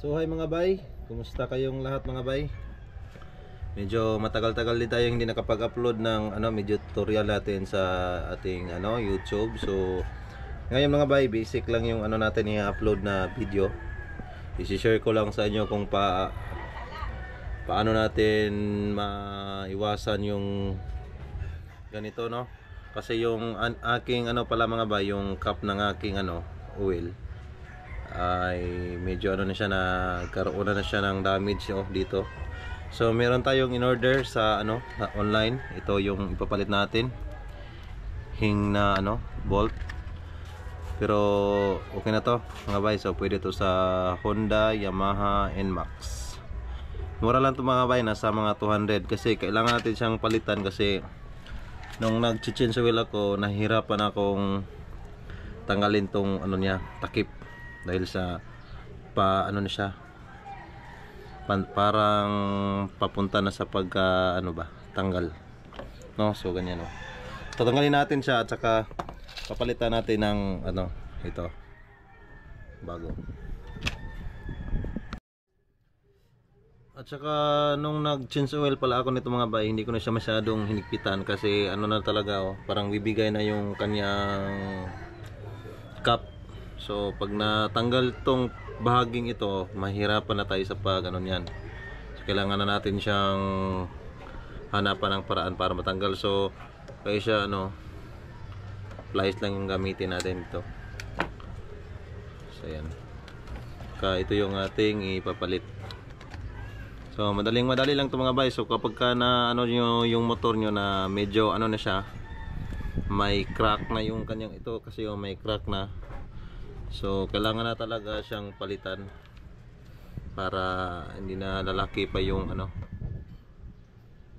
So hi mga bay, kumusta kayong lahat mga bay? Medyo matagal-tagal din tayo hindi nakapag-upload ng medyo tutorial natin sa ating YouTube. So ngayon mga bay, basic lang yung natin i-upload na video. I-share ko lang sa inyo kung paano natin maiwasan yung ganito, no? Kasi yung aking pala mga bay, yung cap ng aking oil ay medyo na siya, nagkaroon na siya ng damage dito. So meron tayong in order sa online. Ito yung ipapalit natin, hing na bolt. Pero okay na to mga bay. So pwede to sa Honda, Yamaha, NMAX. Mura lang to mga bay, nasa mga 200. Kasi kailangan natin siyang palitan kasi nung nag-change oil ako, nahihirapan akong tanggalin tong niya, takip. Dahil sa na siya, parang papunta na sa pagka tanggal, no? So ganyan, no? Tatanggalin natin siya at saka papalitan natin ng ito bago. At saka nung nag-change oil pala ako nito mga bay, hindi ko na siya masyadong hinigpitan kasi na talaga, parang bibigay na yung kanyang cap. So pag natanggal tong bahaging ito, mahirapan na tayo sa pag yan. So kailangan na natin siyang hanapan ng paraan para matanggal. So kaya siya pliers lang yung gamitin natin dito. So yan. Ito yung ating ipapalit. So madali lang to mga bay. So kapag ka na yung motor nyo na medyo na siya, may crack na yung kanyang ito, kasi may crack na. So kailangan na talaga siyang palitan para hindi na lalaki pa yung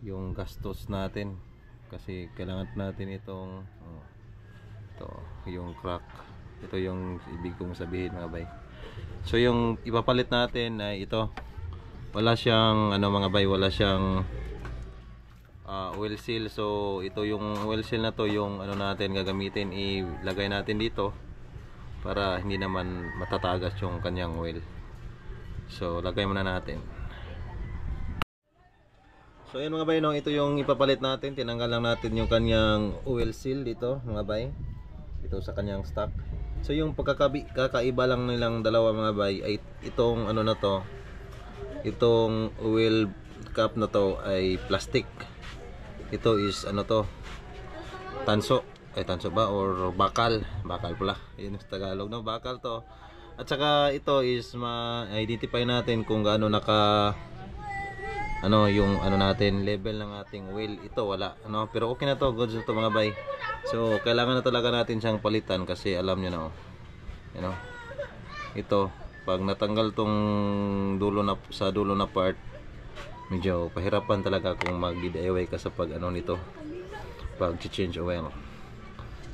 yung gastos natin, kasi kailangan natin itong ito yung crack. Ito yung ibig kong sabihin mga bay. So yung ipapalit natin ay ito, wala siyang mga bay, wala siyang oil seal. So ito yung oil seal na to, yung natin gagamitin, ilagay natin dito para hindi naman matatagas yung kanyang oil. So lagay muna natin. So ayan mga bay, ito yung ipapalit natin. Tinanggal lang natin yung kanyang oil seal dito mga bay, dito sa kanyang stock. So yung kakaiba lang nilang dalawa mga bay ay itong na to, itong oil cap na to ay plastic. Ito is to, tanso. Tanso ba or bakal pala, yun sa Tagalog, no? Bakal to. At saka ito is ma-identify natin kung gaano naka yung natin level ng ating oil. Ito wala pero okay na to, goods na to mga bay. So kailangan na talaga natin siyang palitan kasi alam niyo na ito pag natanggal tong dulo na part, medyo pahirapan talaga kung mag-DIY ka sa pag nito, pag change oil.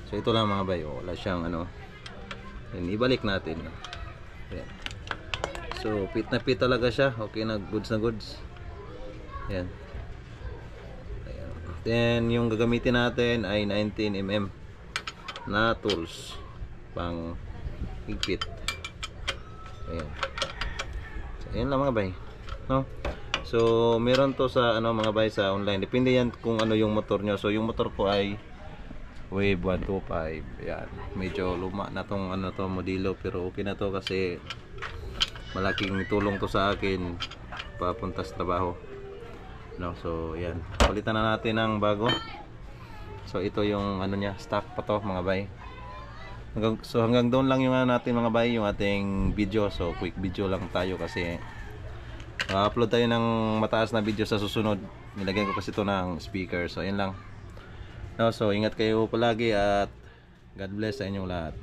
So ito lang mga bay, wala siyang ibalik natin. Ayan. So fit na fit talaga siya, okay na goods. Ayan. Ayan. Then yung gagamitin natin ay 19mm na tools pang higpit. Ayan. So ayan lang mga bay, no? So meron to sa mga bay sa online, depende yan kung yung motor nyo. So yung motor ko ay Wave 125. Yan. Medyo luma na tong to modelo, pero okay na to kasi malaking tulong to sa akin papunta sa trabaho. So yan. Palitan na natin ng bago. So ito yung niya, stock pa to mga bay. So hanggang doon lang yung natin mga bay, yung ating video. So quick video lang tayo kasi upload tayo ng mataas na video sa susunod. Nilagyan ko kasi ito ng speaker. So yan lang. So ingat kayo palagi at God bless sa inyong lahat.